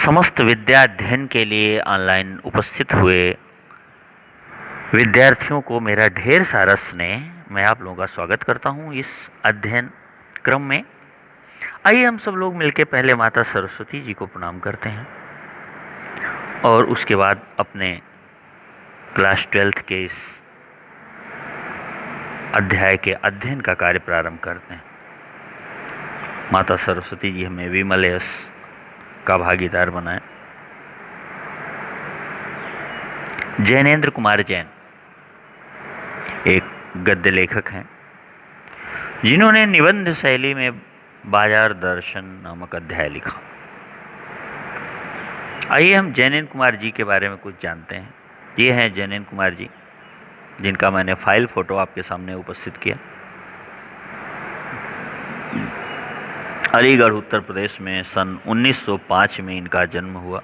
समस्त विद्या अध्ययन के लिए ऑनलाइन उपस्थित हुए विद्यार्थियों को मेरा ढेर सारा स्नेह। मैं आप लोगों का स्वागत करता हूं इस अध्ययन क्रम में। आइए हम सब लोग मिलकर पहले माता सरस्वती जी को प्रणाम करते हैं और उसके बाद अपने क्लास 12th के इस अध्याय के अध्ययन का कार्य प्रारंभ करते हैं। माता सरस्वती जी हमें विमल यश का भागीदार बनाए। जैनेन्द्र कुमार जैन एक गद्य लेखक हैं जिन्होंने निबंध शैली में बाजार दर्शन नामक अध्याय लिखा। आइए हम जैनेन्द्र कुमार जी के बारे में कुछ जानते हैं। ये हैं जैनेन्द्र कुमार जी, जिनका मैंने फाइल फोटो आपके सामने उपस्थित किया। अलीगढ़ उत्तर प्रदेश में सन 1905 में इनका जन्म हुआ।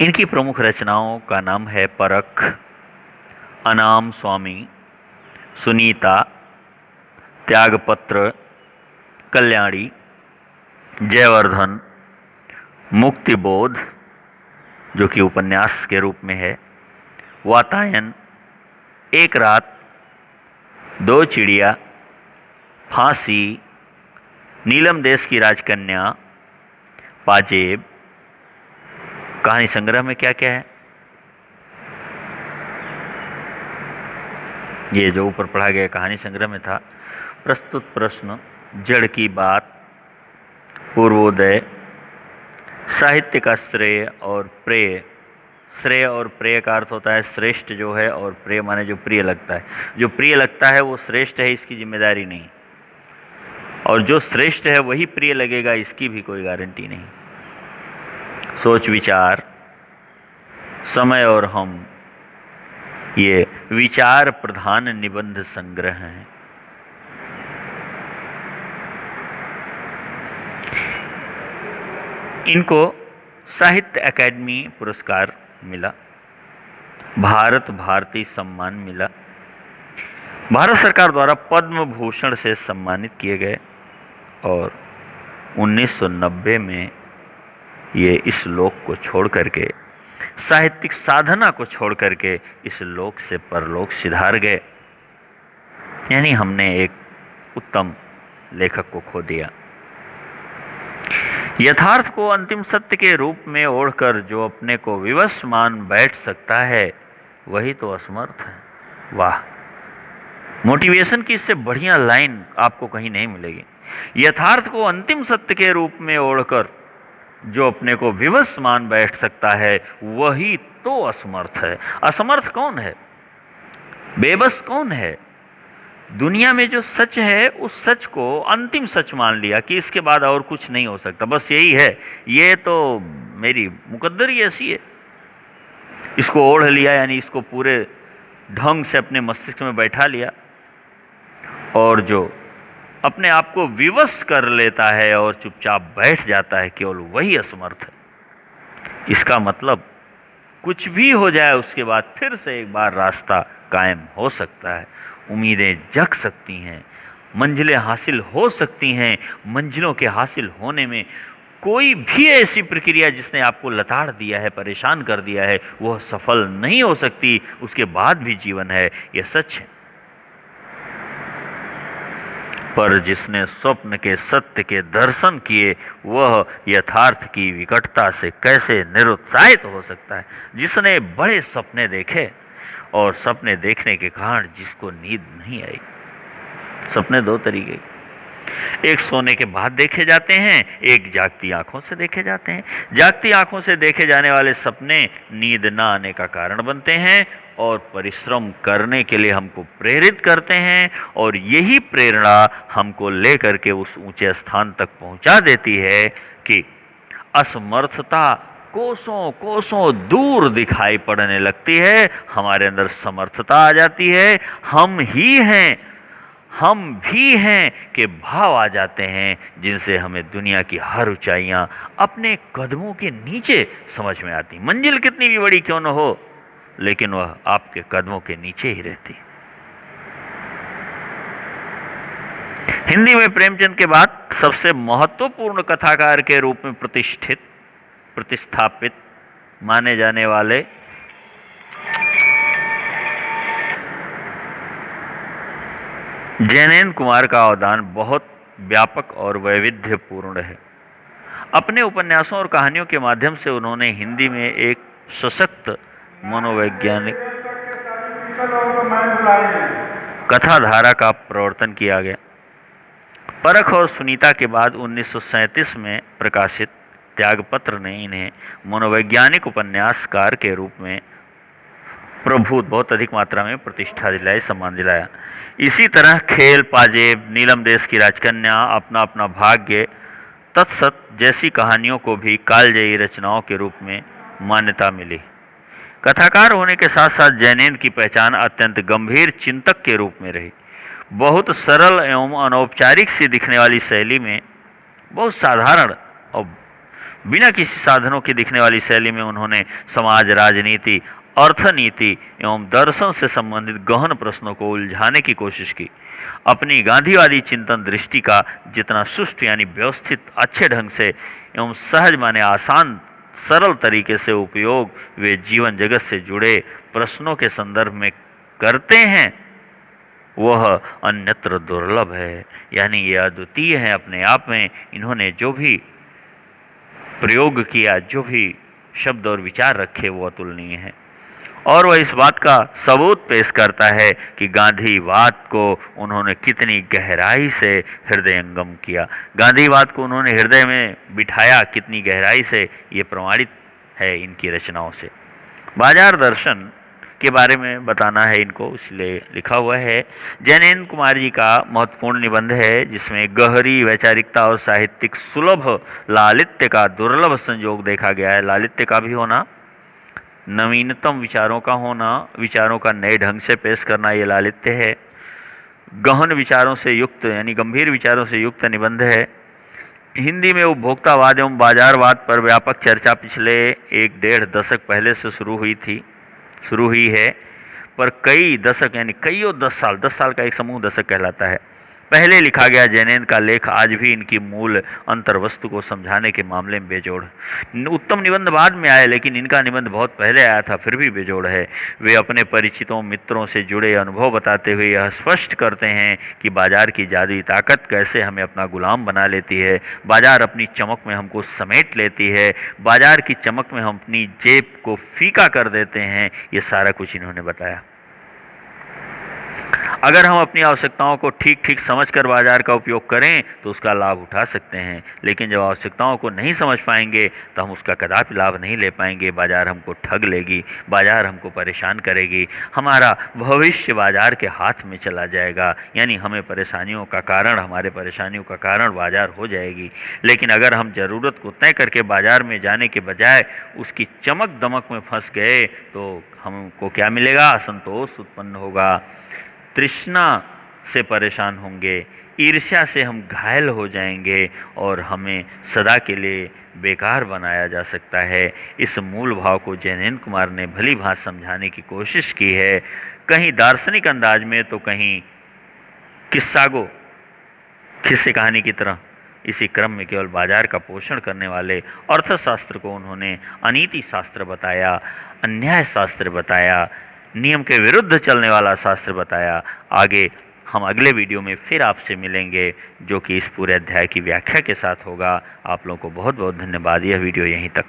इनकी प्रमुख रचनाओं का नाम है परख, अनाम स्वामी, सुनीता, त्यागपत्र, कल्याणी, जयवर्धन, मुक्तिबोध जो कि उपन्यास के रूप में है, वातायन, एक रात, दो चिड़िया, फांसी, नीलम देश की राजकन्या, पाजेब। कहानी संग्रह में क्या क्या है ये जो ऊपर पढ़ा गया कहानी संग्रह में था। प्रस्तुत प्रश्न, जड़ की बात, पूर्वोदय, साहित्य का श्रेय और प्रेय। श्रेय और प्रेय का अर्थ होता है श्रेष्ठ जो है, और प्रेय माने जो प्रिय लगता है। जो प्रिय लगता है वो श्रेष्ठ है, इसकी जिम्मेदारी नहीं, और जो श्रेष्ठ है वही प्रिय लगेगा, इसकी भी कोई गारंटी नहीं। सोच विचार, समय और हम, ये विचार प्रधान निबंध संग्रह हैं। इनको साहित्य अकादमी पुरस्कार मिला, भारत भारती सम्मान मिला, भारत सरकार द्वारा पद्म भूषण से सम्मानित किए गए, और 1990 में ये इस लोक को छोड़ करके, साहित्यिक साधना को छोड़ करके इस लोक से परलोक सिधार गए। यानी हमने एक उत्तम लेखक को खो दिया। यथार्थ को अंतिम सत्य के रूप में ओढ़कर जो अपने को विवश मान बैठ सकता है वही तो असमर्थ है। वाह, मोटिवेशन की इससे बढ़िया लाइन आपको कहीं नहीं मिलेगी। यथार्थ को अंतिम सत्य के रूप में ओढ़कर जो अपने को विवश मान बैठ सकता है वही तो असमर्थ है। असमर्थ कौन है? बेबस कौन है? दुनिया में जो सच है उस सच को अंतिम सच मान लिया कि इसके बाद और कुछ नहीं हो सकता, बस यही है, ये तो मेरी मुकद्दरी ऐसी है। इसको ओढ़ लिया, यानी इसको पूरे ढंग से अपने मस्तिष्क में बैठा लिया, और जो अपने आप को विवश कर लेता है और चुपचाप बैठ जाता है, केवल वही असमर्थ है। इसका मतलब कुछ भी हो जाए उसके बाद फिर से एक बार रास्ता कायम हो सकता है, उम्मीदें जग सकती हैं, मंजिलें हासिल हो सकती हैं। मंजिलों के हासिल होने में कोई भी ऐसी प्रक्रिया जिसने आपको लताड़ दिया है, परेशान कर दिया है, वह सफल नहीं हो सकती। उसके बाद भी जीवन है, यह सच है। पर जिसने स्वप्न के सत्य के दर्शन किए वह यथार्थ की विकटता से कैसे निरुत्साहित हो सकता है। जिसने बड़े सपने देखे और सपने देखने के कारण जिसको नींद नहीं आई। सपने दो तरीके के, एक सोने के बाद देखे जाते हैं, एक जागती आंखों से देखे जाते हैं। जागती आंखों से देखे जाने वाले सपने नींद ना आने का कारण बनते हैं और परिश्रम करने के लिए हमको प्रेरित करते हैं, और यही प्रेरणा हमको लेकर के उस ऊंचे स्थान तक पहुंचा देती है कि असमर्थता कोसों कोसों दूर दिखाई पड़ने लगती है। हमारे अंदर समर्थता आ जाती है, हम ही हैं, हम भी हैं के भाव आ जाते हैं, जिनसे हमें दुनिया की हर ऊंचाइयां अपने कदमों के नीचे समझ में आती। मंजिल कितनी भी बड़ी क्यों न हो, लेकिन वह आपके कदमों के नीचे ही रहती। हिंदी में प्रेमचंद के बाद सबसे महत्वपूर्ण कथाकार के रूप में प्रतिस्थापित माने जाने वाले जैनेन्द्र कुमार का अवदान बहुत व्यापक और वैविध्यपूर्ण है। अपने उपन्यासों और कहानियों के माध्यम से उन्होंने हिंदी में एक सशक्त मनोवैज्ञानिक कथाधारा का प्रवर्तन किया गया। परख और सुनीता के बाद 1937 में प्रकाशित त्यागपत्र ने इन्हें मनोवैज्ञानिक उपन्यासकार के रूप में प्रभुत बहुत अधिक मात्रा में प्रतिष्ठा दिलाई, सम्मान दिलाया। इसी तरह खेल, पाजेब, नीलम देश की राजकन्या, अपना अपना भाग्य, तत्सत जैसी कहानियों को भी कालजयी रचनाओं के रूप में मान्यता मिली। कथाकार होने के साथ साथ जैनेन्द्र की पहचान अत्यंत गंभीर चिंतक के रूप में रही। बहुत सरल एवं अनौपचारिक सी दिखने वाली शैली में, बहुत साधारण और बिना किसी साधनों की दिखने वाली शैली में उन्होंने समाज, राजनीति, अर्थनीति एवं दर्शन से संबंधित गहन प्रश्नों को उलझाने की कोशिश की। अपनी गांधीवादी चिंतन दृष्टि का जितना सुष्ट यानी व्यवस्थित, अच्छे ढंग से एवं सहज माने आसान सरल तरीके से उपयोग वे जीवन जगत से जुड़े प्रश्नों के संदर्भ में करते हैं, वह अन्यत्र दुर्लभ है। यानी ये अद्वितीय है अपने आप में। इन्होंने जो भी प्रयोग किया, जो भी शब्द और विचार रखे, वो अतुलनीय है। और वह इस बात का सबूत पेश करता है कि गांधीवाद को उन्होंने कितनी गहराई से हृदयंगम किया, गांधीवाद को उन्होंने हृदय में बिठाया कितनी गहराई से, ये प्रमाणित है इनकी रचनाओं से। बाजार दर्शन के बारे में बताना है इनको, इसलिए लिखा हुआ है। जैनेन्द्र कुमार जी का महत्वपूर्ण निबंध है जिसमें गहरी वैचारिकता और साहित्यिक सुलभ लालित्य का दुर्लभ संयोग देखा गया है। लालित्य का भी होना, नवीनतम विचारों का होना, विचारों का नए ढंग से पेश करना, ये लालित्य है। गहन विचारों से युक्त यानी गंभीर विचारों से युक्त निबंध है। हिंदी में उपभोक्तावाद एवं बाजारवाद पर व्यापक चर्चा पिछले 1-1.5 दशक पहले से शुरू हुई है, पर कई दशक यानी कईयों 10 साल का एक समूह दशक कहलाता है। पहले लिखा गया जैनेन्द्र का लेख आज भी इनकी मूल अंतर्वस्तु को समझाने के मामले में बेजोड़। उत्तम निबंध बाद में आए, लेकिन इनका निबंध बहुत पहले आया था, फिर भी बेजोड़ है। वे अपने परिचितों मित्रों से जुड़े अनुभव बताते हुए यह स्पष्ट करते हैं कि बाजार की जादुई ताकत कैसे हमें अपना गुलाम बना लेती है। बाजार अपनी चमक में हमको समेट लेती है, बाजार की चमक में हम अपनी जेब को फीका कर देते हैं। ये सारा कुछ इन्होंने बताया। अगर हम अपनी आवश्यकताओं को ठीक ठीक समझकर बाजार का उपयोग करें तो उसका लाभ उठा सकते हैं, लेकिन जब आवश्यकताओं को नहीं समझ पाएंगे तो हम उसका कदापि लाभ नहीं ले पाएंगे। बाजार हमको ठग लेगी, बाजार हमको परेशान करेगी, हमारा भविष्य बाजार के हाथ में चला जाएगा। यानी हमें परेशानियों का कारण, हमारे परेशानियों का कारण बाजार हो जाएगी। लेकिन अगर हम ज़रूरत को तय करके बाजार में जाने के बजाय उसकी चमक दमक में फंस गए तो हमको क्या मिलेगा? असंतोष उत्पन्न होगा, तृष्णा से परेशान होंगे, ईर्ष्या से हम घायल हो जाएंगे और हमें सदा के लिए बेकार बनाया जा सकता है। इस मूल भाव को जैनेन्द्र कुमार ने भली भांत समझाने की कोशिश की है, कहीं दार्शनिक अंदाज में तो कहीं किस्से कहानी की तरह। इसी क्रम में केवल बाजार का पोषण करने वाले अर्थशास्त्र को उन्होंने अनीति शास्त्र बताया, अन्याय शास्त्र बताया, नियम के विरुद्ध चलने वाला शास्त्र बताया। आगे हम अगले वीडियो में फिर आपसे मिलेंगे, जो कि इस पूरे अध्याय की व्याख्या के साथ होगा। आप लोगों को बहुत बहुत धन्यवाद। यह वीडियो यहीं तक।